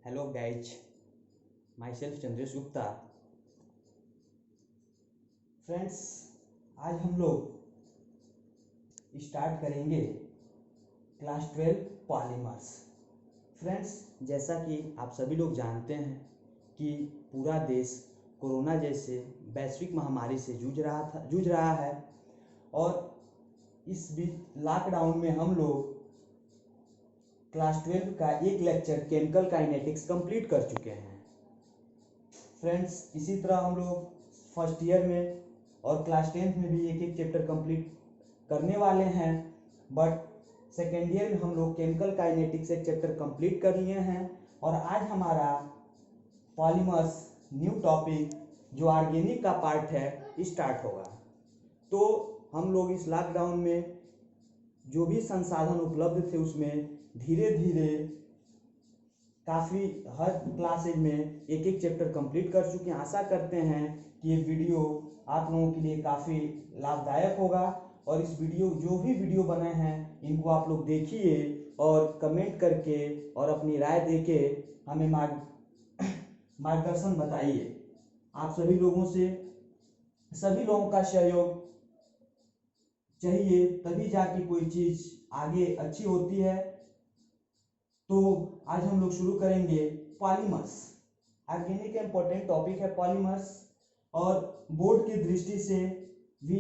Hello guys, my self Chandresh Gupta. Friends, आज हम लोग स्टार्ट करेंगे क्लास 12 पॉलीमर्स। फ्रेंड्स, जैसा कि आप सभी लोग जानते हैं कि पूरा देश कोरोना जैसे वैश्विक महामारी से जूझ रहा है और इस बीच लॉकडाउन में हम लोग क्लास 12 का एक लेक्चर केमिकल काइनेटिक्स कंप्लीट कर चुके हैं। फ्रेंड्स, इसी तरह हम लोग फर्स्ट ईयर में और क्लास 10th में भी एक एक चैप्टर कंप्लीट करने वाले हैं, बट सेकेंड ईयर में हम लोग केमिकल काइनेटिक्स एक चैप्टर कंप्लीट कर लिए हैं और आज हमारा पॉलीमर्स न्यू टॉपिक जो ऑर्गेनिक का पार्ट है स्टार्ट होगा। तो हम लोग इस लॉकडाउन में जो भी संसाधन उपलब्ध थे उसमें धीरे धीरे काफ़ी हर क्लासेज में एक एक चैप्टर कंप्लीट कर चुके हैं। आशा करते हैं कि ये वीडियो आप लोगों के लिए काफ़ी लाभदायक होगा और इस वीडियो जो भी वीडियो बने हैं इनको आप लोग देखिए और कमेंट करके और अपनी राय देके हमें मार्गदर्शन बताइए। आप सभी लोगों का सहयोग चाहिए, तभी जाके कोई चीज़ आगे अच्छी होती है। तो आज हम लोग शुरू करेंगे पॉलीमर्स। ऑर्गेनिक का इम्पोर्टेंट टॉपिक है पॉलीमर्स और बोर्ड की दृष्टि से भी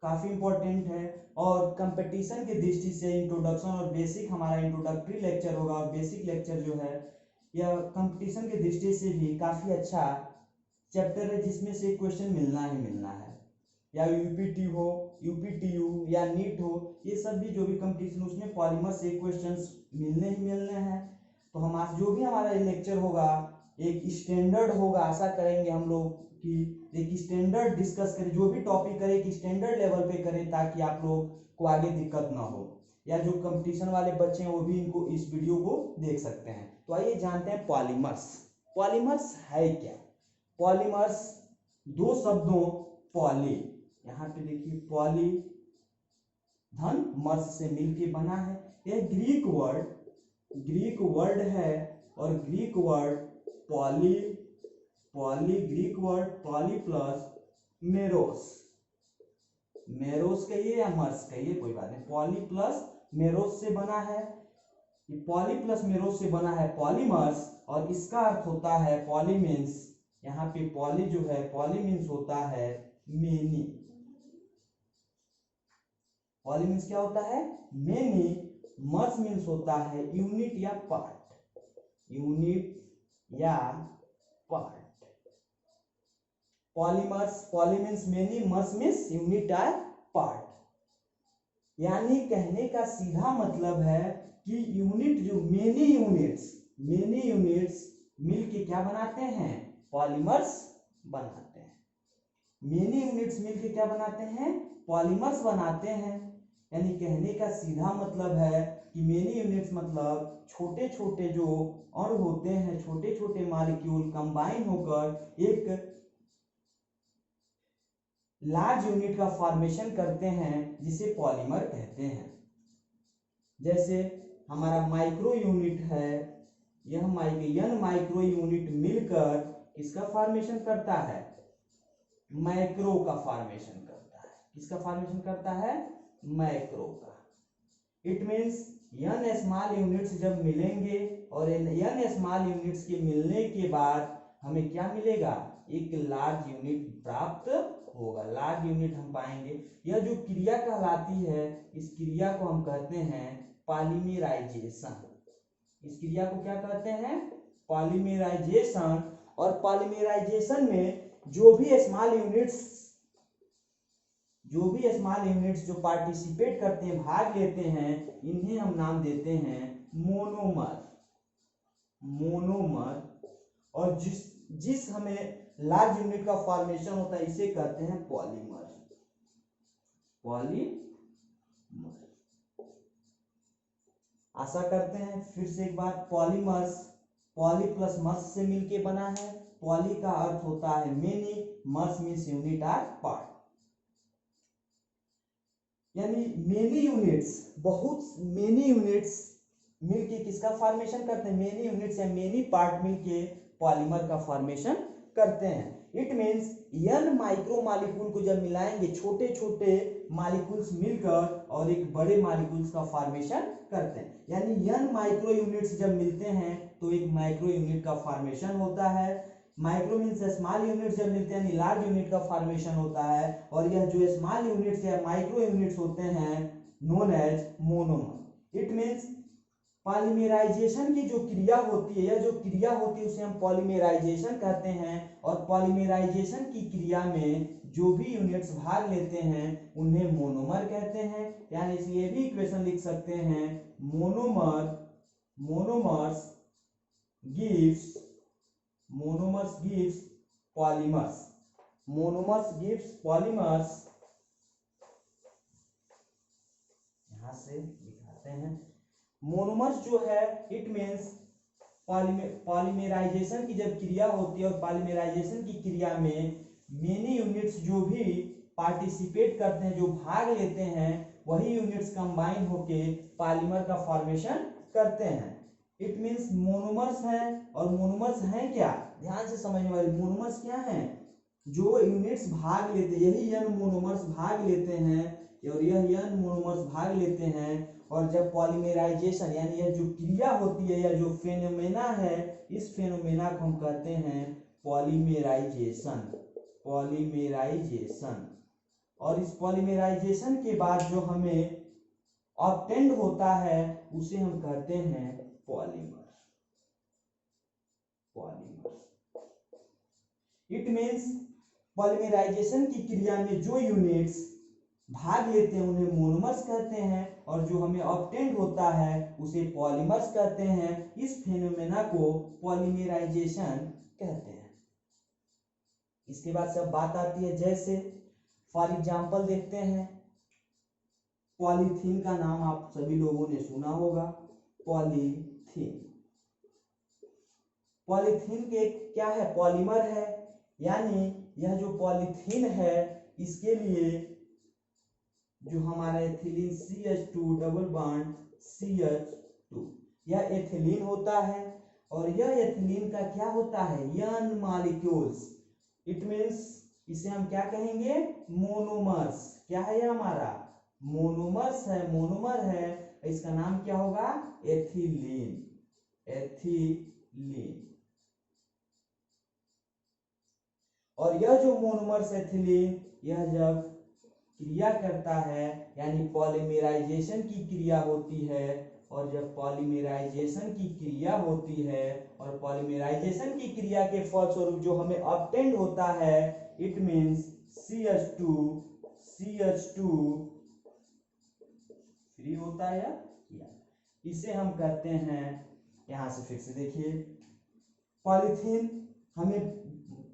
काफ़ी इम्पोर्टेंट है और कंपटीशन की दृष्टि से इंट्रोडक्शन और बेसिक हमारा इंट्रोडक्टरी लेक्चर होगा और बेसिक लेक्चर जो है यह कंपटीशन की दृष्टि से भी काफ़ी अच्छा चैप्टर है जिसमें से क्वेश्चन मिलना ही मिलना है, या यूपीटी हो, यूपीटीयू या नीट हो, ये सब भी जो भी कंपटीशन उसमें पॉलीमर से क्वेश्चंस मिलने ही मिलने हैं। तो हम आज जो भी हमारा ये लेक्चर होगा एक स्टैंडर्ड होगा। आशा करेंगे हम लोग कि एक स्टैंडर्ड डिस्कस करें, जो भी टॉपिक करें एक स्टैंडर्ड लेवल पे करें ताकि आप लोग को आगे दिक्कत ना हो, या जो कंपटीशन वाले बच्चे हैं वो भी इनको इस वीडियो को देख सकते हैं। तो आइए जानते हैं पॉलीमर्स। पॉलीमर्स है क्या? पॉलीमर्स दो शब्दों पॉली, यहाँ पे देखिए पॉली धन मर्स से मिलके बना है। यह ग्रीक वर्ड है और Greek word poly Greek word poly plus meros कहिए या मर्स कहिए, कोई बात नहीं, पॉली प्लस मेरोस से बना है। ये पॉली प्लस मेरोस से बना है पॉलीमर्स और इसका अर्थ होता है पॉली मीन्स, यहाँ पे पॉली जो है पॉली मीन्स होता है मेनी। पॉली मीन्स क्या होता है? मेनी। मर्स मीन्स होता है यूनिट या part. Polymers, poly means many, mers means unit या पार्ट। यानी कहने का सीधा मतलब है कि यूनिट जो मेनी यूनिट्स मिलके क्या बनाते हैं? पॉलीमर्स बनाते हैं। मेनी यूनिट्स मिलके क्या बनाते हैं? पॉलीमर्स बनाते हैं। यानी कहने का सीधा मतलब है कि मेनी यूनिट्स मतलब छोटे छोटे जो अणु होते हैं, छोटे छोटे मॉलिक्यूल कंबाइन होकर एक लार्ज यूनिट का फॉर्मेशन करते हैं जिसे पॉलीमर कहते हैं। जैसे हमारा माइक्रो यूनिट है, यह माइक्रो यूनिट मिलकर इसका फॉर्मेशन करता है, मैक्रो का फॉर्मेशन करता है। किसका फॉर्मेशन करता है? मैक्रो का। It means n small units जब मिलेंगे और n स्मॉल यूनिट्स के मिलने के बाद हमें क्या मिलेगा? एक लार्ज यूनिट प्राप्त होगा। लार्ज यूनिट हम पाएंगे। यह जो क्रिया कहलाती है इस क्रिया को हम कहते हैं पॉलीमराइजेशन। इस क्रिया को क्या कहते हैं? पॉलीमराइजेशन। और पॉलीमराइजेशन में जो भी स्मॉल यूनिट्स जो पार्टिसिपेट करते हैं, भाग लेते हैं, इन्हें हम नाम देते हैं मोनोमर। और जिस हमें लार्ज यूनिट का फॉर्मेशन होता है इसे कहते हैं पॉलीमर। आशा करते हैं फिर से एक बार, पॉलीमर्स पॉली प्लस मर्स से मिलके बना है। पॉली का अर्थ होता है मेनी, मर्स मीन्स यूनिट और पार्ट। यानी मेनी यूनिट्स मिलके किसका फॉर्मेशन करते हैं, मेनी यूनिट्स या मेनी पार्ट मिलके पॉलीमर का फॉर्मेशन करते हैं। It means n micro molecule को जब मिलाएंगे, छोटे छोटे मॉलिक्यूल्स मिलकर और एक बड़े मॉलिक्यूल्स का फॉर्मेशन करते हैं, यानी n माइक्रो यूनिट्स जब मिलते हैं तो एक माइक्रो यूनिट का फॉर्मेशन होता है। माइक्रो मीन्स स्मॉल यूनिट्स जब मिलते हैं लार्ज यूनिट का फॉर्मेशन होता है, और यह जो स्मॉल यूनिट्स या माइक्रो यूनिट्स होते हैं known as monomer. It means polymerization की जो क्रिया होती है, यह जो क्रिया होती है उसे हम पॉलीमराइजेशन कहते हैं, और पॉलीमराइजेशन की क्रिया में जो भी यूनिट्स भाग लेते हैं उन्हें मोनोमर कहते हैं। यानी इसलिए भी इक्वेशन लिख सकते हैं monomers gives polymers. Monomers gives polymers, यहां से दिखाते हैं। मोनोमर्स जो है इट मीन्स पॉलीमराइजेशन की जब क्रिया होती है, और पॉलीमराइजेशन की क्रिया में मेनी यूनिट्स जो भी पार्टिसिपेट करते हैं, जो भाग लेते हैं, वही यूनिट्स कंबाइन होके पॉलीमर का फॉर्मेशन करते हैं। इट मीन्स मोनोमर्स हैं, और मोनोमर्स हैं क्या, ध्यान से समझने वाले, मोनोमर्स क्या हैं, जो यूनिट्स भाग लेते, यही n मोनोमर्स भाग लेते हैं, और यह n मोनोमर्स भाग लेते हैं, और जब पॉलीमराइजेशन यानी यह जो क्रिया होती है, यह जो फेनोमेना है, इस फेनोमेना को हम कहते हैं पॉलीमराइजेशन। और इस पॉलीमराइजेशन के बाद जो हमें ऑब्टेंड होता है उसे हम कहते हैं पॉलीमर। इट मीन्स पॉलीमराइजेशन की क्रिया में जो यूनिट्स भाग लेते हैं उन्हें मोनोमर्स कहते हैं, और जो हमें ऑब्टेंड होता है उसे पॉलीमर्स कहते हैं। इस फेनोमेना को पॉलीमराइजेशन कहते हैं। इसके बाद सब बात आती है, जैसे फॉर एग्जांपल देखते हैं, पॉलीथीन का नाम आप सभी लोगों ने सुना होगा। पॉलीथीन के क्या है, पॉलीमर है, यानी यह जो पॉलीथीन है इसके लिए जो हमारा ethylene CH2 double bond CH2, यह एथिलीन होता है, और यह एथिलीन का क्या होता है, n मॉलिक्यूल्स। इट मींस इसे हम क्या कहेंगे, मोनोमर्स। क्या है यह हमारा मोनोमर्स है, मोनोमर है, इसका नाम क्या होगा, एथिलीन। और यह जो मोनोमर्स एथिलीन, यह जब क्रिया करता है, यानी पॉलीमराइजेशन की क्रिया होती है, और जब पॉलीमराइजेशन की क्रिया होती है और पॉलीमराइजेशन की क्रिया के फलस्वरूप जो हमें ऑब्टेंड होता है, इट मींस CH2 फ्री होता है, इसे हम कहते हैं, यहां से फिर से देखिए, पॉलीथीन हमें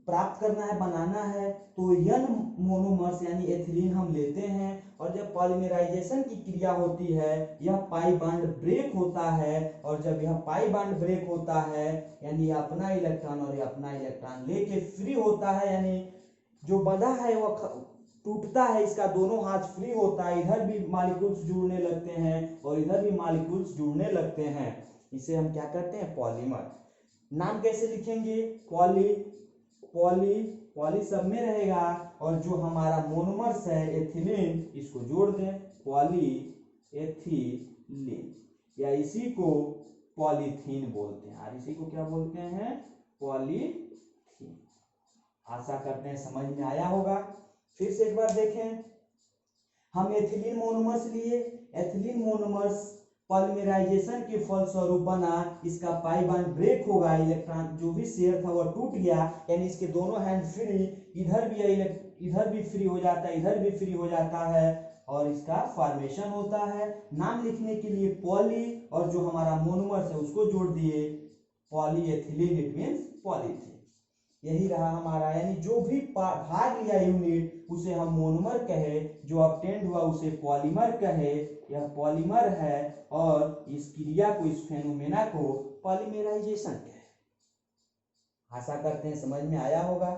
प्राप्त करना है, बनाना है, तो n मोनोमर्स यानी एथिलीन हम लेते हैं, और जब पॉलीमराइजेशन की क्रिया होती है यह पाई बॉन्ड ब्रेक होता है, और जब यह पाई बॉन्ड ब्रेक होता है यानी यह अपना इलेक्ट्रॉन और यह अपना इलेक्ट्रॉन लेके फ्री होता है, यानी जो बंधा है वह टूटता है, इसका दोनों हाथ फ्री होता है, इधर भी मॉलिक्यूल्स जुड़ने लगते हैं और इधर भी मॉलिक्यूल्स जुड़ने लगते हैं, इसे हम क्या कहते हैं, पॉलीमर। नाम कैसे लिखेंगे, पॉली सब में रहेगा, और जो हमारा मोनोमर्स है एथिलीन, इसको जोड़ दें, पॉली एथिलीन, या इसी को पॉलीथीन बोलते हैं, और इसी को क्या बोलते हैं, पॉलीथीन। आशा करते हैं समझ में आया होगा। फिर से एक बार देखें, हम एथिलीन मोनोमर्स लिए, एथिलीन मोनोमर्स पॉलीमराइजेशन के फलस्वरूप बना, इसका पाई बॉन्ड ब्रेक होगा, इलेक्ट्रॉन जो भी शेयर था वह टूट गया, यानी इसके दोनों हैंड फ्री, इधर भी फ्री हो जाता है, इधर भी फ्री हो जाता है, और इसका फॉर्मेशन होता है। नाम लिखने के लिए पॉली और जो हमारा मोनोमर्स है उसको जोड़ दिए, पॉलीएथिलीन, इट मींस पॉलीथीन। यही रहा हमारा, यानी जो भी भाग लिया यूनिट उसे हम मोनोमर कहे, जो ऑब्टेंड हुआ उसे पॉलीमर कहे, यह पॉलीमर है, और इस क्रिया को, इस फेनोमेना को पॉलीमराइजेशन कहे। आशा करते हैं समझ में आया होगा।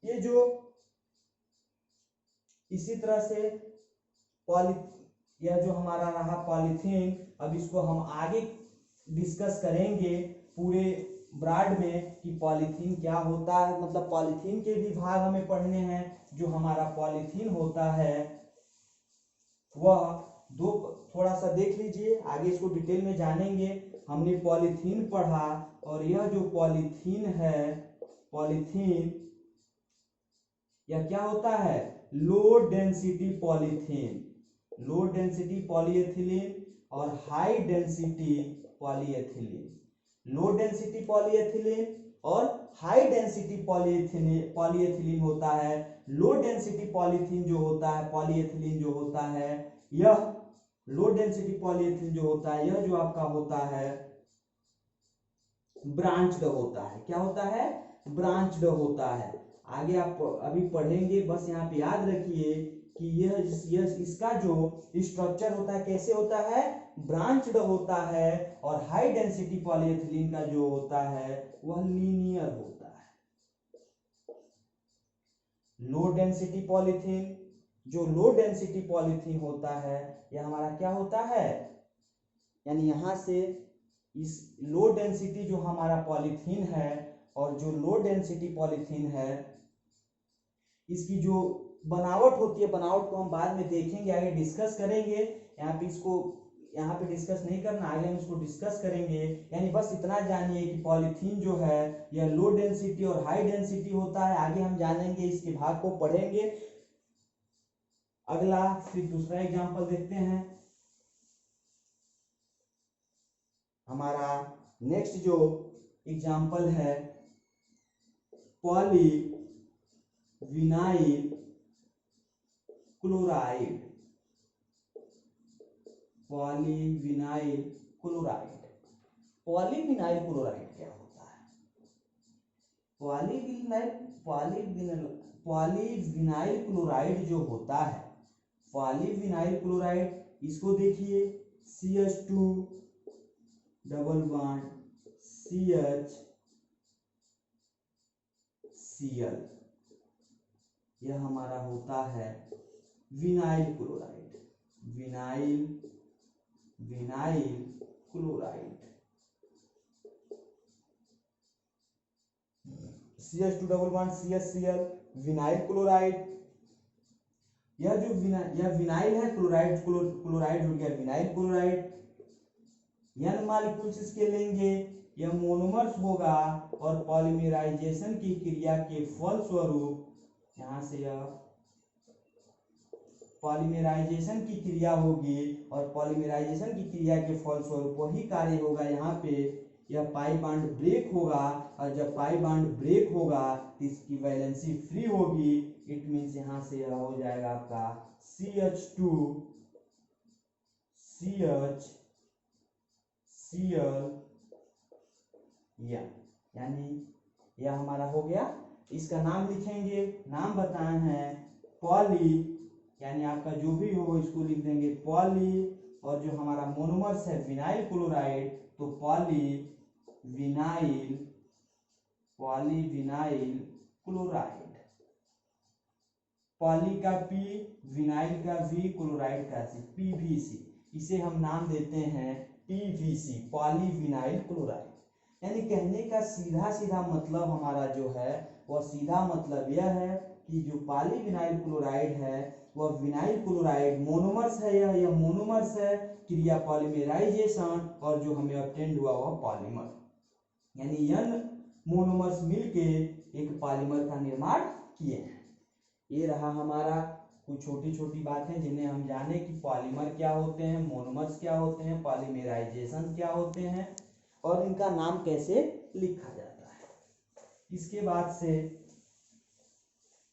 ये जो इसी तरह से यह जो हमारा रहा पॉलीथीन, अब इसको हम आगे डिस्कस करेंगे पूरे ब्रॉड में कि पॉलीथीन क्या होता है, मतलब पॉलीथीन के भी भाग हमें पढ़ने हैं। जो हमारा पॉलीथीन होता है वह दो, थोड़ा सा देख लीजिए, आगे इसको डिटेल में जानेंगे। हमने पॉलीथीन पढ़ा, और यह जो पॉलीथीन है, पॉलीथीन यह क्या होता है, low density polythene, low density polyethylene और high density polyethylene. Low density polyethylene और हाई डेंसिटी पॉलीएथिलीन होता है। लो डेंसिटी पॉलीथीन जो होता है, पॉलीएथिलीन जो होता है, यह लो डेंसिटी पॉलीएथिलीन जो होता है, यह जो आपका होता है ब्रांच्ड होता है। क्या होता है, ब्रांच्ड होता है। आगे आप अभी पढ़ेंगे, बस यहाँ पे याद रखिए कि यह इसका जो स्ट्रक्चर होता है कैसे होता है, ब्रांच्ड होता है। और हाई डेंसिटी पॉलीएथिलीन का जो होता है वह लीनियर होता है। लो डेंसिटी पॉलीथीन, जो लो डेंसिटी पॉलीथीन होता है, यह हमारा क्या होता है, यानी यहां से इस लो डेंसिटी जो हमारा पॉलीथीन है, और जो लो डेंसिटी पॉलीथीन है, इसकी जो बनावट होती है, बनावट को हम बाद में देखेंगे, आगे डिस्कस करेंगे। यहाँ पे डिस्कस नहीं करना, आगे हम इसको डिस्कस करेंगे। यानी बस इतना जानिए कि पॉलीथीन जो है यह लो डेंसिटी और हाई डेंसिटी होता है। आगे हम जानेंगे, इसके भाग को पढ़ेंगे। अगला फिर दूसरा एग्जांपल देखते हैं। हमारा नेक्स्ट जो एग्जांपल है poly vinyl chloride, polyvinyl chloride. Polyvinyl chloride क्या होता है, पॉलीविनाइल क्लोराइड जो होता है, पॉलीविनाइल क्लोराइड, इसको देखिए CH2 डबल बॉन्ड CHCl, यह हमारा होता है vinyl chloride, vinyl chloride. CH2 double bond CHCl, vinyl chloride. यह जो यह विनाइल है, क्लोराइड क्लोराइड हो गया विनाइल क्लोराइड। n मॉलिक्यूल्स इसके लेंगे, यह मोनोमर्स होगा, और पॉलीमराइजेशन की क्रिया के फलस्वरूप, यहां से यह पॉलीमराइजेशन की क्रिया होगी, और पॉलीमराइजेशन की क्रिया के फलस्वरूप वही कार्य होगा। यहाँ पे यह पाई बॉन्ड ब्रेक होगा, और जब पाई बॉन्ड ब्रेक होगा तो इसकी वैलेंसी फ्री होगी। इट मीन्स यहाँ से यह हो जाएगा आपका CH2 CHCl, यानी यह हमारा हो गया। इसका नाम लिखेंगे, नाम बताए हैं पॉली, यानी आपका जो भी हो इसको लिख देंगे पॉली, और जो हमारा मोनोमर्स है विनाइल क्लोराइड, तो पॉलीविनाइल क्लोराइड। पॉली का P, विनाइल का V, क्लोराइड का C, PVC। इसे हम नाम देते हैं PVC, पॉलीविनाइल क्लोराइड। यानी कहने का सीधा सीधा मतलब हमारा जो है वह सीधा मतलब यह है कि जो पॉलीविनाइल क्लोराइड है वह विनाइल क्लोराइड मोनोमर्स है, यह मोनोमर्स है, क्रिया पॉलीमराइजेशन, और जो हमें ऑब्टेन्ड हुआ वह पॉलीमर, यानी n मोनोमर्स मिलके एक पॉलीमर का निर्माण किए हैं। ये रहा हमारा कुछ छोटी छोटी बातें जिन्हें हम जाने कि पॉलीमर क्या होते हैं, मोनोमर्स क्या होते हैं, पॉलीमराइजेशन क्या होते हैं, और इनका नाम कैसे लिखा जाता है। इसके बाद से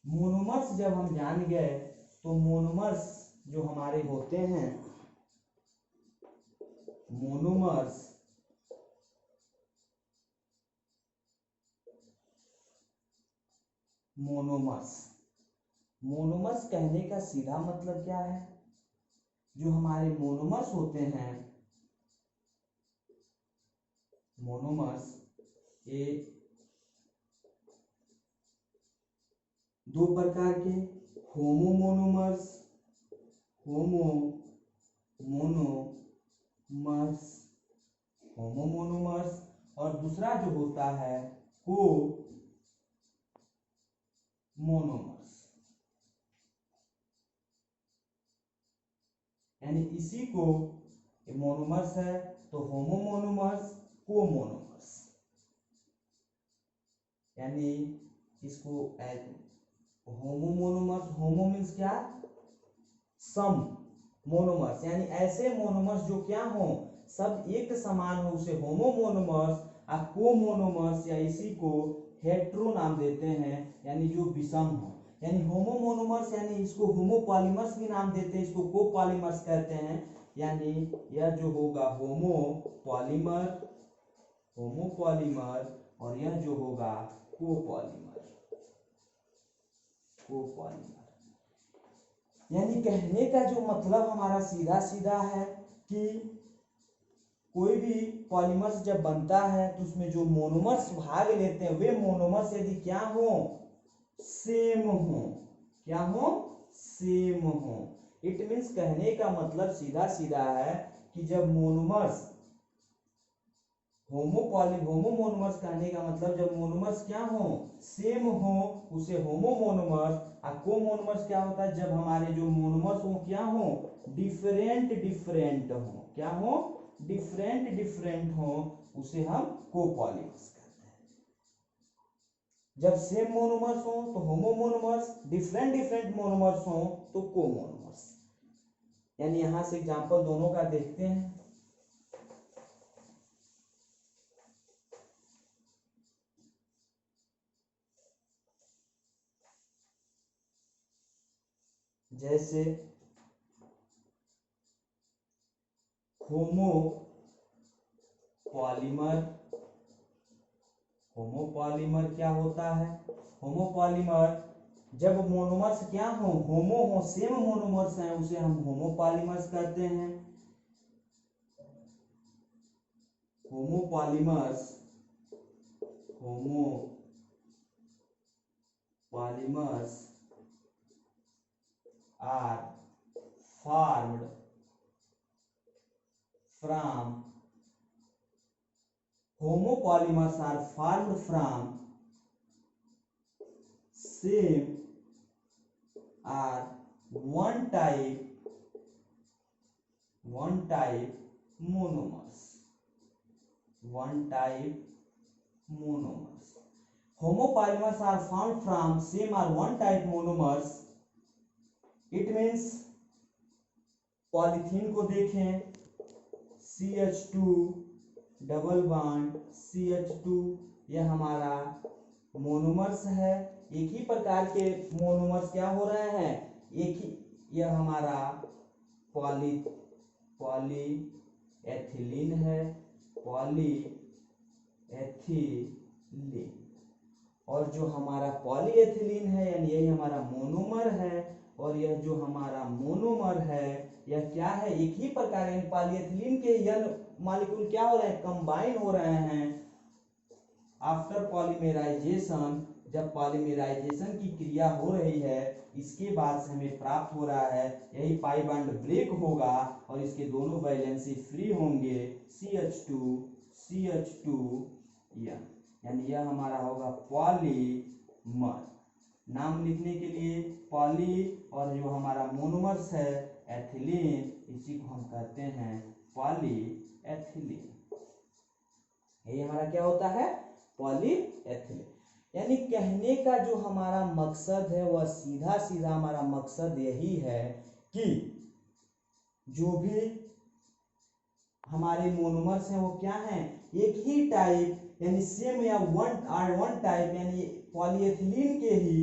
मोनोमर्स जब हम जान गए, तो मोनोमर्स जो हमारे होते हैं, मोनोमर्स मोनोमर्स कहने का सीधा मतलब क्या है, जो हमारे मोनोमर्स होते हैं, मोनोमर्स ये दो प्रकार के, होमो मोनोमर्स, होमोमोनोमर्स, और दूसरा जो होता है को मोनोमर्स, यानी इसी को मोनोमर्स है तो होमोमोनोमर्स, कोमोनोमर्स, यानी इसको होमोमोनोमर्स, होमो मीन्स क्या, सम, मोनोमर्स यानी ऐसे मोनोमर्स जो क्या हो, सब एक समान हो, उसे होमोमोनोमर्स, और कोमोनोमर्स या इसी को हेट्रो नाम देते हैं, यानी जो विषम हो। यानी होमोमोनोमर्स यानी इसको होमोपॉलीमर्स भी नाम देते हैं, इसको कोपॉलीमर्स कहते हैं। यानी यह जो होगा होमोपॉलीमर, होमोपॉलीमर, और यह जो होगा कोपॉलीमर, कोपॉलीमर। यानी कहने का जो मतलब हमारा सीधा सीधा है कि कोई भी पॉलीमर्स जब बनता है तो उसमें जो मोनोमर्स भाग लेते हैं वे मोनोमर्स यदि क्या हो, सेम हो, क्या हो, सेम हो। इट मीन्स कहने का मतलब सीधा सीधा है कि जब मोनोमर्स होमोमोनोमर्स कहने का मतलब जब मोनोमर्स क्या हो, सेम हो, उसे होमोमोनोमर्स। और कोमोनोमर्स क्या होता है, जब हमारे जो मोनोमर्स हो क्या हो, डिफरेंट डिफरेंट हो, क्या हो, डिफरेंट डिफरेंट हो, उसे हम कोपॉलीमर्स कहते हैं। जब सेम मोनोमर्स हो तो होमोमोनोमर्स, डिफरेंट डिफरेंट मोनोमर्स हो तो कोमोनोमर्स। यानी यहां से एग्जांपल दोनों का देखते हैं। जैसे होमोपॉलीमर, होमोपॉलीमर क्या होता है, होमोपॉलीमर जब मोनोमर्स क्या हो, होमो हो, सेम मोनोमर्स हैं, उसे हम होमोपॉलीमर्स कहते हैं। Homopolymers, homopolymers are formed from, homopolymers are formed from same or one type monomers, one type monomers. Homopolymers are formed from same or one type monomers. It means polythene को देखें, CH2 double bond CH2, यह हमारा monomers है। एक ही प्रकार के monomers क्या हो रहे हैं, एक ही, यह हमारा पॉलीएथिलीन है, पॉलीएथिलीन। और जो हमारा पॉलीएथिलीन है यानी यही हमारा मोनोमर है, और यह जो हमारा मोनोमर है यह क्या है, एक ही प्रकार यानी पॉलीएथिलीन के यन मॉलिक्यूल क्या हो रहे हैं, कंबाइन हो रहे हैं। आफ्टर पॉलीमेराइजेशन, जब पॉलीमेराइजेशन की क्रिया हो रही है, इसके बाद से हमें प्राप्त हो रहा है, यही पाई बॉन्ड ब्रेक होगा और इसके दोनों वैलेंसी फ्री होंगे, CH2 यानी यह हमारा होगा पॉलीमर। नाम लिखने के लिए पॉली, और जो हमारा मोनोमर्स है एथिलीन, इसी को हम कहते हैं पॉलीएथिलीन। ये हमारा क्या होता है, पॉलीएथिलीन। यानी कहने का जो हमारा मकसद है वह सीधा सीधा हमारा मकसद यही है कि जो भी हमारे मोनोमर्स हैं वो क्या हैं, एक ही टाइप यानी सेम या वन टाइप, यानी पॉलीएथिलीन के ही,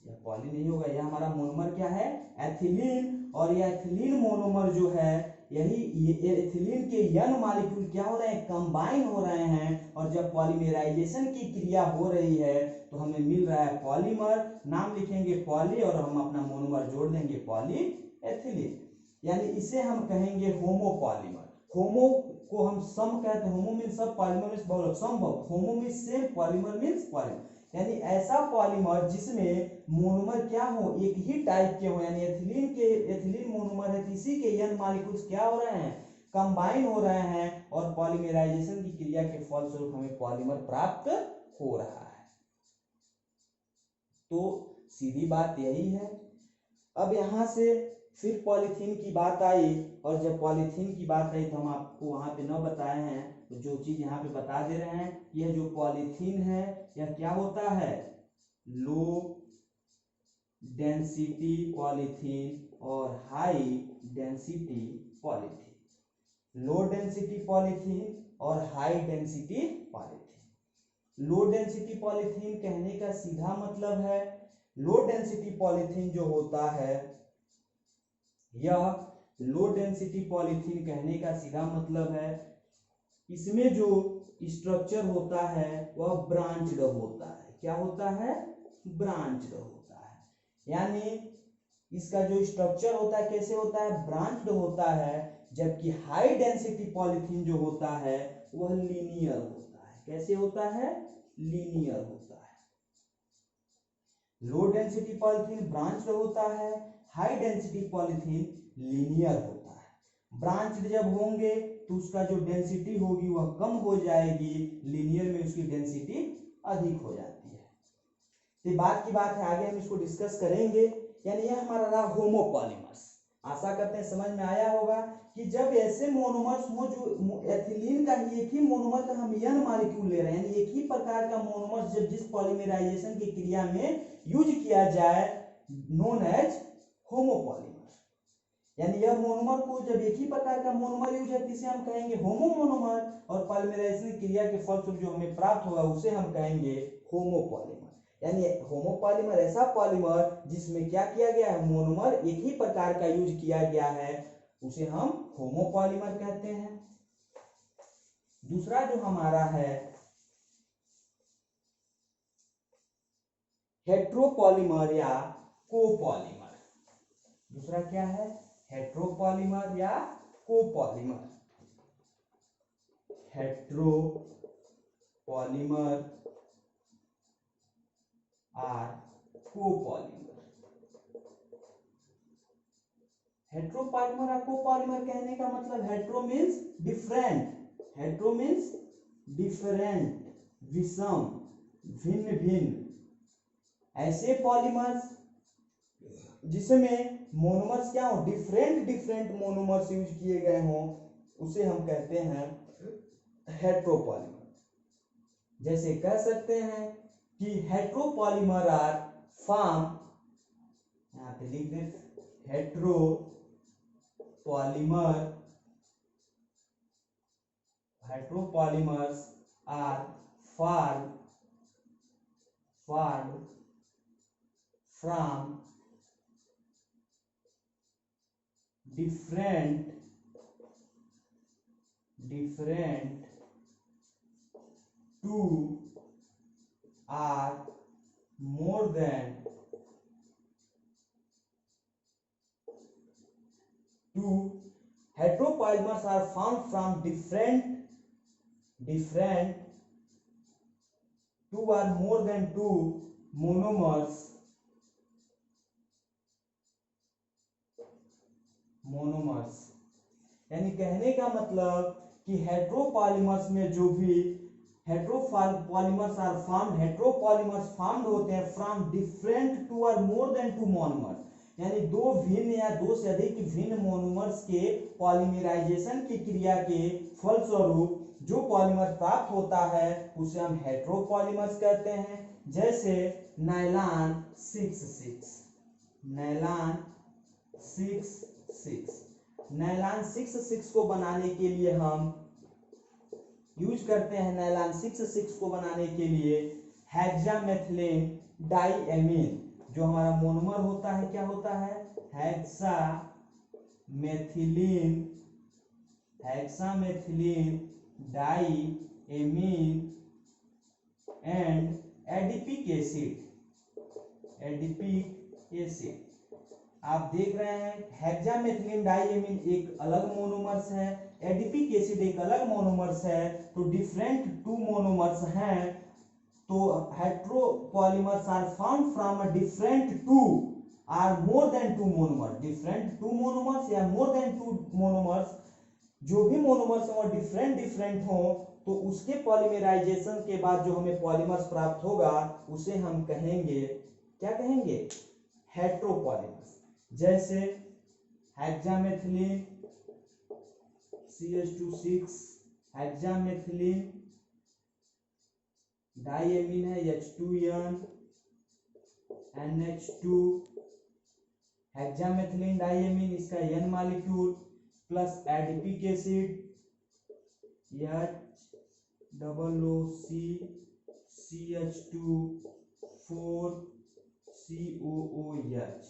या पॉली नहीं होगा, यह हमारा मोनोमर क्या है, एथिलीन, और यह एथिलीन मोनोमर जो है यही एथिलीन के यन मॉलिक्यूल क्या हो रहे हैं, कंबाइन हो रहे हैं, और जब पॉलीमेराइजेशन की क्रिया हो रही है तो हमें मिल रहा है पॉलीमर। नाम लिखेंगे पॉली और हम अपना मोनोमर जोड़ देंगे पॉलीएथिलीन, यानी इसे हम कहेंगे होमोपॉलीमर। होमो को हम सम कहते हैं, होमो मीन्स सब, पॉलीमर मीन्स बहुलक, सम बहु, होमो means same, polymer means polymer. यानी ऐसा पॉलीमर जिसमें मोनोमर क्या हो, एक ही टाइप के हो, यानी एथिलीन मोनोमर है, इसी के n मॉलिक्यूल्स क्या हो रहे हैं, कंबाइन हो रहे हैं और पॉलीमराइजेशन की क्रिया के फलस्वरूप हमें पॉलीमर प्राप्त हो रहा है। तो सीधी बात यही है। अब यहां से फिर पॉलीथीन की बात आई, और जब पॉलीथीन की बात आई तो हम आपको वहां पे न बताए हैं, तो जो चीज यहाँ पे बता दे रहे हैं, यह जो पॉलीथीन है यह क्या होता है, लो डेंसिटी पॉलीथीन और high density polythene. Low density polythene और high density polythene. Low density polythene कहने का सीधा मतलब है, लो डेंसिटी पॉलीथीन जो होता है, यह लो डेंसिटी पॉलीथीन कहने का सीधा मतलब है, इसमें जो स्ट्रक्चर होता है वह ब्रांच्ड होता है। क्या होता है, ब्रांच्ड होता है। यानी इसका जो स्ट्रक्चर होता है कैसे होता है, ब्रांच्ड होता है, जबकि हाई डेंसिटी पॉलीथीन जो होता है वह लीनियर होता है। कैसे होता है, लीनियर होता है। लो डेंसिटी पॉलीथीन ब्रांच्ड होता है, हाई डेंसिटी पॉलीथीन लीनियर होता है। ब्रांच्ड जब होंगे तो उसका जो डेंसिटी होगी वह कम हो जाएगी, लीनियर में उसकी डेंसिटी अधिक हो जाती है। तो बात की बात है, आगे हम इसको डिस्कस करेंगे। यानी यह हमारा रहा होमोपॉलीमर्स। आशा करते हैं समझ में आया होगा कि जब ऐसे मोनोमर्स हो जो एथिलीन का ही एक ही मोनोमर का हम n मॉलिक्यूल ले रहे हैं, यानी एक ही प्रकार का मोनोमर जब जिस पॉलीमराइजेशन की क्रिया में यूज किया जाए, नोन एज होमोपॉलीमर। यानी यह मोनोमर को जब एक ही प्रकार का मोनोमर यूज है जिसे हम कहेंगे होमोमोनोमर, और पॉलीमराइजेशन क्रिया के फलस्वरूप जो हमें प्राप्त होगा उसे हम कहेंगे होमोपॉलीमर। यानी होमोपॉलीमर ऐसा पॉलीमर जिसमें क्या किया गया है, मोनोमर एक ही प्रकार का यूज किया गया है, उसे हम होमोपॉलीमर कहते हैं। दूसरा जो हमारा है हेट्रोपॉलीमर या कोपॉलीमर। दूसरा क्या है, हेट्रोपॉलीमर या कोपॉलीमर। हेट्रोपॉलीमर और कोपॉलीमर। हेट्रोपॉलीमर और कोपॉलीमर कहने का मतलब, hetero means different, hetero means different, विषम, भिन्न भिन्न। ऐसे पॉलीमर्स जिसमें मोनोमर्स क्या हो, डिफरेंट डिफरेंट मोनोमर्स यूज किए गए हों, उसे हम कहते हैं हेट्रोपॉलीमर। जैसे कह सकते हैं कि हेट्रोपॉलीमर आर फॉर्म, यहां पे लिख दे, हेट्रोपॉलीमर्स are formed from different two or more than two. Heteropolymers are formed from different two or more than two monomers यानी कहने का मतलब कि हेट्रोपॉलीमर्स में जो भी हेट्रोपॉलीमर्स आर फॉर्म्ड, हेट्रोपॉलीमर्स फॉर्म्ड होते हैं फ्रॉम डिफरेंट टू और मोर देन टू मोनोमर्स, यानी दो भिन्न या दो से अधिक भिन्न मोनोमर्स के पॉलीमराइजेशन की क्रिया के फलस्वरूप जो पॉलीमर प्राप्त होता है उसे हम हेट्रोपॉलीमर्स कहते हैं। जैसे नायलॉन 6,6, नायलॉन 6,6 को बनाने के लिए हम यूज करते हैं, नायलॉन 6,6 को बनाने के लिए हेक्सामेथिलीन डाइएमीन, जो हमारा मोनोमर होता है, क्या होता है, hexamethylene diamine and adipic acid. आप देख रहे हैं हेक्सामेथिलीन डाइएमीन एक अलग मोनोमर्स है, एडिपिक एसिड एक अलग मोनोमर्स है, तो डिफरेंट टू मोनोमर्स हैं, तो heteropolymers are found from a different two or more than two monomers, different two monomers या more than two monomers, जो भी मोनोमर्स हैं वो डिफरेंट डिफरेंट हो, तो उसके पॉलीमराइजेशन के बाद जो हमें पॉलीमर्स प्राप्त होगा उसे हम कहेंगे, क्या कहेंगे, हेट्रोपॉलीमर्स। जैसे हेक्सामेथिलीन CH2 हेक्सामेथिलीन डाइएमीन है H2N NH2, हेक्सामेथिलीन डाइएमीन इसका N molecule plus adipic acid HOOC CH2 4COOH,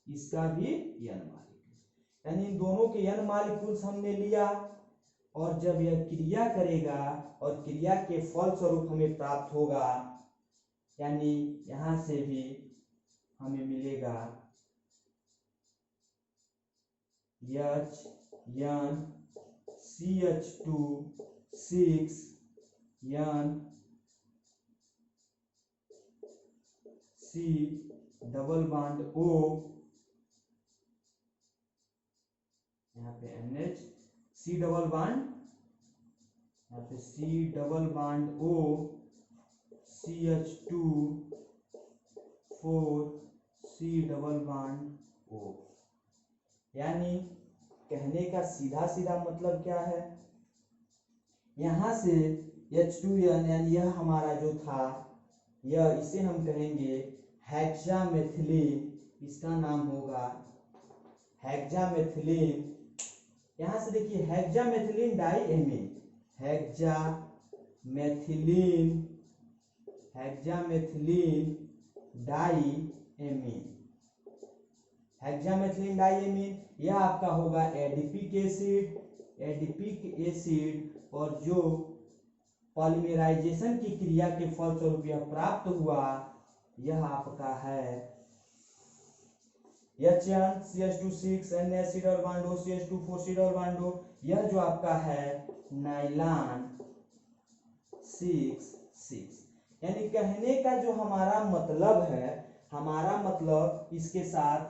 इसका भी N मॉलिक्यूल, यानी इन दोनों के N मॉलिक्यूल्स हमने लिया, और जब यह क्रिया करेगा और क्रिया के फल स्वरूप हमें प्राप्त होगा, यानी यहां से भी हमें मिलेगा HN CH2 6N C double bond O, यहाँ पे NH C डबल बॉन्ड, यहाँ पे C double bond O CH2 4 C double bond O। यानी कहने का सीधा सीधा मतलब क्या है, यहां से H2N यानी यह हमारा जो था, यह इसे हम कहेंगे हेक्सामेथिलीन, इसका नाम होगा हेक्सामेथिलीन। यहां से देखिए hexamethylene diamine, hexamethylene diamine, hexamethylene diamine, यह आपका होगा एडिपिक एसिड, और जो पॉलीमराइजेशन की क्रिया के फलस्वरूप यह प्राप्त हुआ, यह आपका है HN CH2 6 NH C double bond O CH2 4 C double bond O, यह जो आपका है नाइलॉन 6। यानी कहने का जो हमारा मतलब है, हमारा मतलब इसके साथ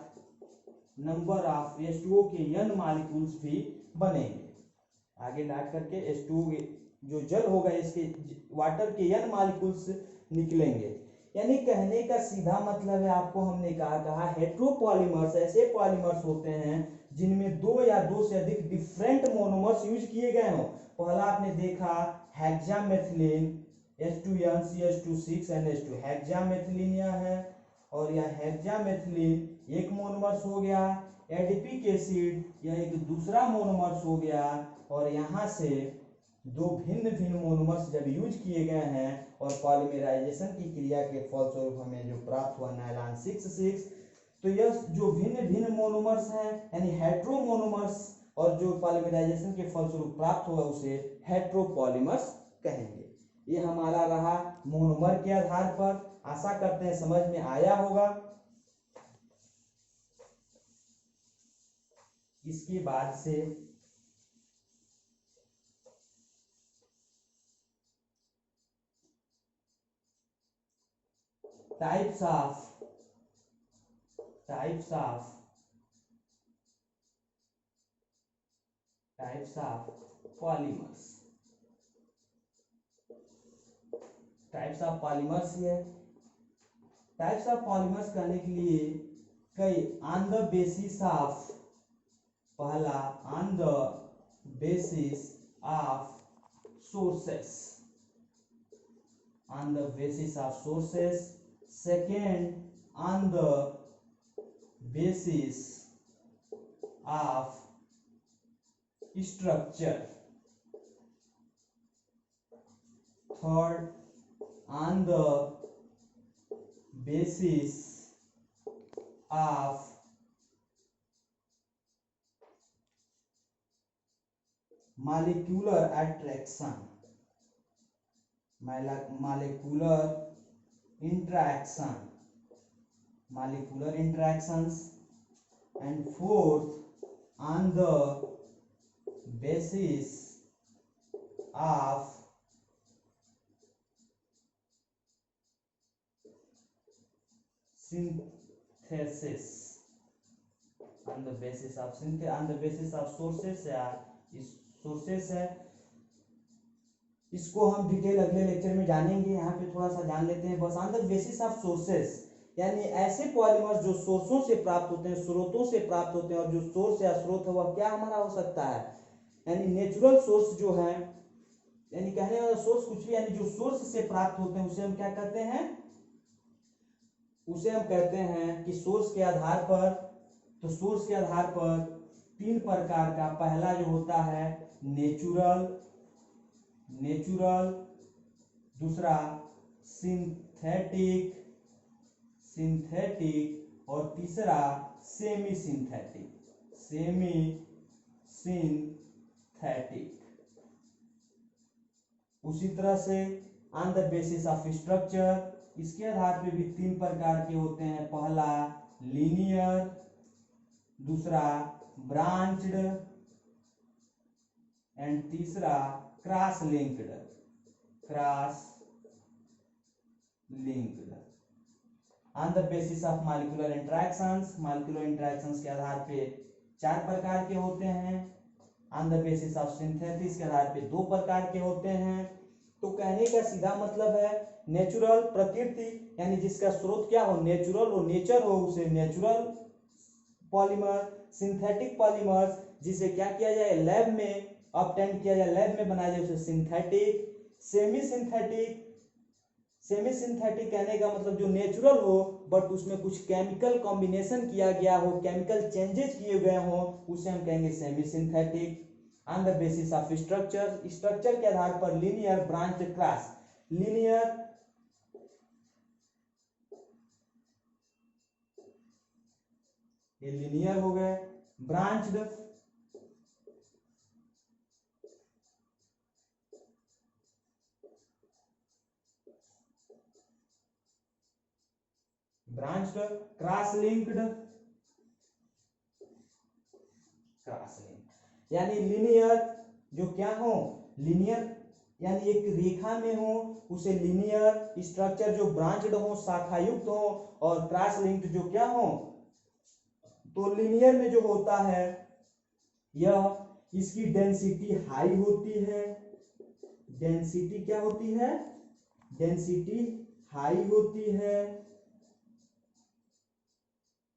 नंबर ऑफ H2O के N मॉलिक्यूल्स भी बनेंगे, आगे डाट करके H2O जो जल होगा इसके वाटर के N मॉलिक्यूल्स निकलेंगे। यानी कहने का सीधा मतलब है, आपको हमने कहा हेट्रोपॉलीमर्स ऐसे पॉलीमर्स होते हैं जिनमें दो या दो से अधिक डिफरेंट मोनोमर्स यूज किए गए हों। पहला आपने देखा hexamethylene H2N CH2 6NH2, hexamethylene यह है, और यह हेक्सामेथिलीन एक मोनोमर्स हो गया, एडिपिक एसिड यह एक दूसरा मोनोमर्स हो गया, और यहाँ से दो भिन्न भिन्न मोनोमर्स जब यूज किए गए हैं और पॉलीमराइजेशन की क्रिया के फलस्वरूप हमें जो प्राप्त हुआ नाइलॉन 6। तो यह जो भिन्न भिन्न मोनोमर्स हैं यानी हेट्रोमोनोमर्स, और जो पॉलीमराइजेशन के फलस्वरूप प्राप्त हुआ उसे हेट्रोपॉलीमर्स कहेंगे। ये हमारा रहा मोनोमर के आधार पर, आशा करते हैं समझ में आया होगा। इसके बाद से types of polymers, types of polymers है। टाइप्स ऑफ पॉलीमर्स करने के लिए कई ऑन द बेसिस ऑफ, पहला on the basis of sources, on the basis of sources, second on the basis of structure, third on the basis of molecular attraction, molecular interactions, and fourth on the basis of synthesis on the basis of sources या sources है, इसको हम detail अगले lecture में जानेंगे। यहाँ पे थोड़ा सा जान लेते हैं बस। On the basis of sources यानी ऐसे पॉलीमर्स जो सोर्सों से प्राप्त होते हैं, स्रोतों से प्राप्त होते हैं, और जो सोर्स या स्रोत है वह क्या हमारा हो सकता है, यानी नेचुरल सोर्स जो है, यानी कहने वाला सोर्स कुछ भी, यानी जो सोर्स से प्राप्त होते हैं उसे हम क्या कहते हैं, उसे हम कहते हैं कि सोर्स के आधार पर, तो सोर्स के आधार पर तीन प्रकार का, पहला जो होता है नेचुरल, दूसरा सिंथेटिक, और तीसरा सेमी सिंथेटिक। उसी तरह से on the basis of structure, इसके आधार पे भी तीन प्रकार के होते हैं, पहला लीनियर, दूसरा ब्रांच्ड एंड तीसरा cross linked. On the basis of molecular interactions के आधार पे चार प्रकार के होते हैं। On the basis of synthesis के आधार पे दो प्रकार के होते हैं। तो कहने का सीधा मतलब है नेचुरल प्रकृति, यानी जिसका स्रोत क्या हो, नेचुरल हो, नेचर हो, उसे नेचुरल पॉलीमर। सिंथेटिक पॉलीमर्स जिसे क्या किया जाए, लैब में ऑब्टेन किया जाए, लैब में बनाया जाए, उसे सिंथेटिक। सेमी सिंथेटिक कहने का मतलब जो नेचुरल हो बट उसमें कुछ केमिकल कॉम्बिनेशन किया गया हो, केमिकल चेंजेस किए गए हो, उसे हम कहेंगे semi synthetic. On the basis of structure के आधार पर लीनियर, ब्रांच, क्रॉस। लीनियर ये लीनियर हो गए, ब्रांच्ड क्रॉस लिंक्ड, यानी लीनियर जो क्या हो, लीनियर यानी एक रेखा में हो उसे लीनियर, स्ट्रक्चर जो ब्रांच्ड हो, शाखा युक्त हो, और क्रॉस लिंक्ड जो क्या हो, तो लीनियर में जो होता है यह, इसकी डेंसिटी हाई होती है, डेंसिटी क्या होती है, डेंसिटी हाई होती है,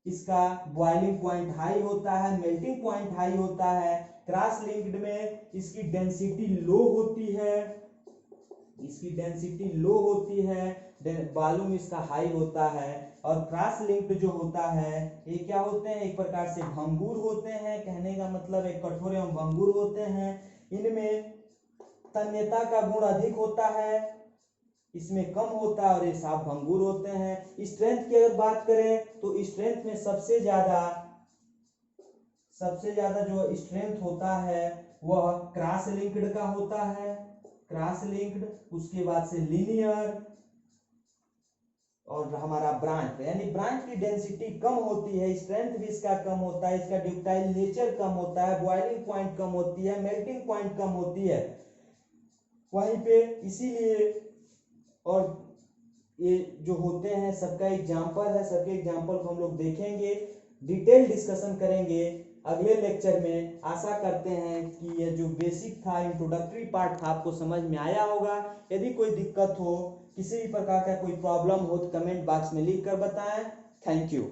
इसका बॉइलिंग पॉइंट हाई होता है, मेल्टिंग पॉइंट हाई होता है। क्रॉस लिंक्ड में इसकी डेंसिटी लो होती है, इसकी डेंसिटी लो होती है, वॉल्यूम इसका हाई होता है। और क्रॉस लिंक्ड जो होता है ये क्या होते हैं, एक प्रकार से भंगुर होते हैं, कहने का मतलब एक कठोर एवं भंगुर होते हैं। इनमें तन्यता का गुण अधिक होता है, इसमें कम होता है, और ये साफ भंगुर होते हैं। स्ट्रेंथ की अगर बात करें तो स्ट्रेंथ में सबसे ज्यादा जो स्ट्रेंथ होता है वह क्रॉस लिंक्ड का होता है, क्रॉस लिंक्ड, उसके बाद से लीनियर, और हमारा ब्रांच, यानी ब्रांच की डेंसिटी कम होती है, स्ट्रेंथ भी इसका कम होता है, इसका ड्यूक्टाइल नेचर कम होता है, बॉइलिंग पॉइंट कम होती है, मेल्टिंग पॉइंट कम होती है वहीं पे। इसीलिए, और ये जो होते हैं सबका एग्जाम्पल है, सबके एग्जाम्पल को हम लोग देखेंगे, डिटेल डिस्कशन करेंगे अगले लेक्चर में। आशा करते हैं कि ये जो बेसिक था, इंट्रोडक्टरी पार्ट था, आपको समझ में आया होगा। यदि कोई दिक्कत हो, किसी भी प्रकार का कोई प्रॉब्लम हो तो कमेंट बॉक्स में लिख कर बताएं। Thank you.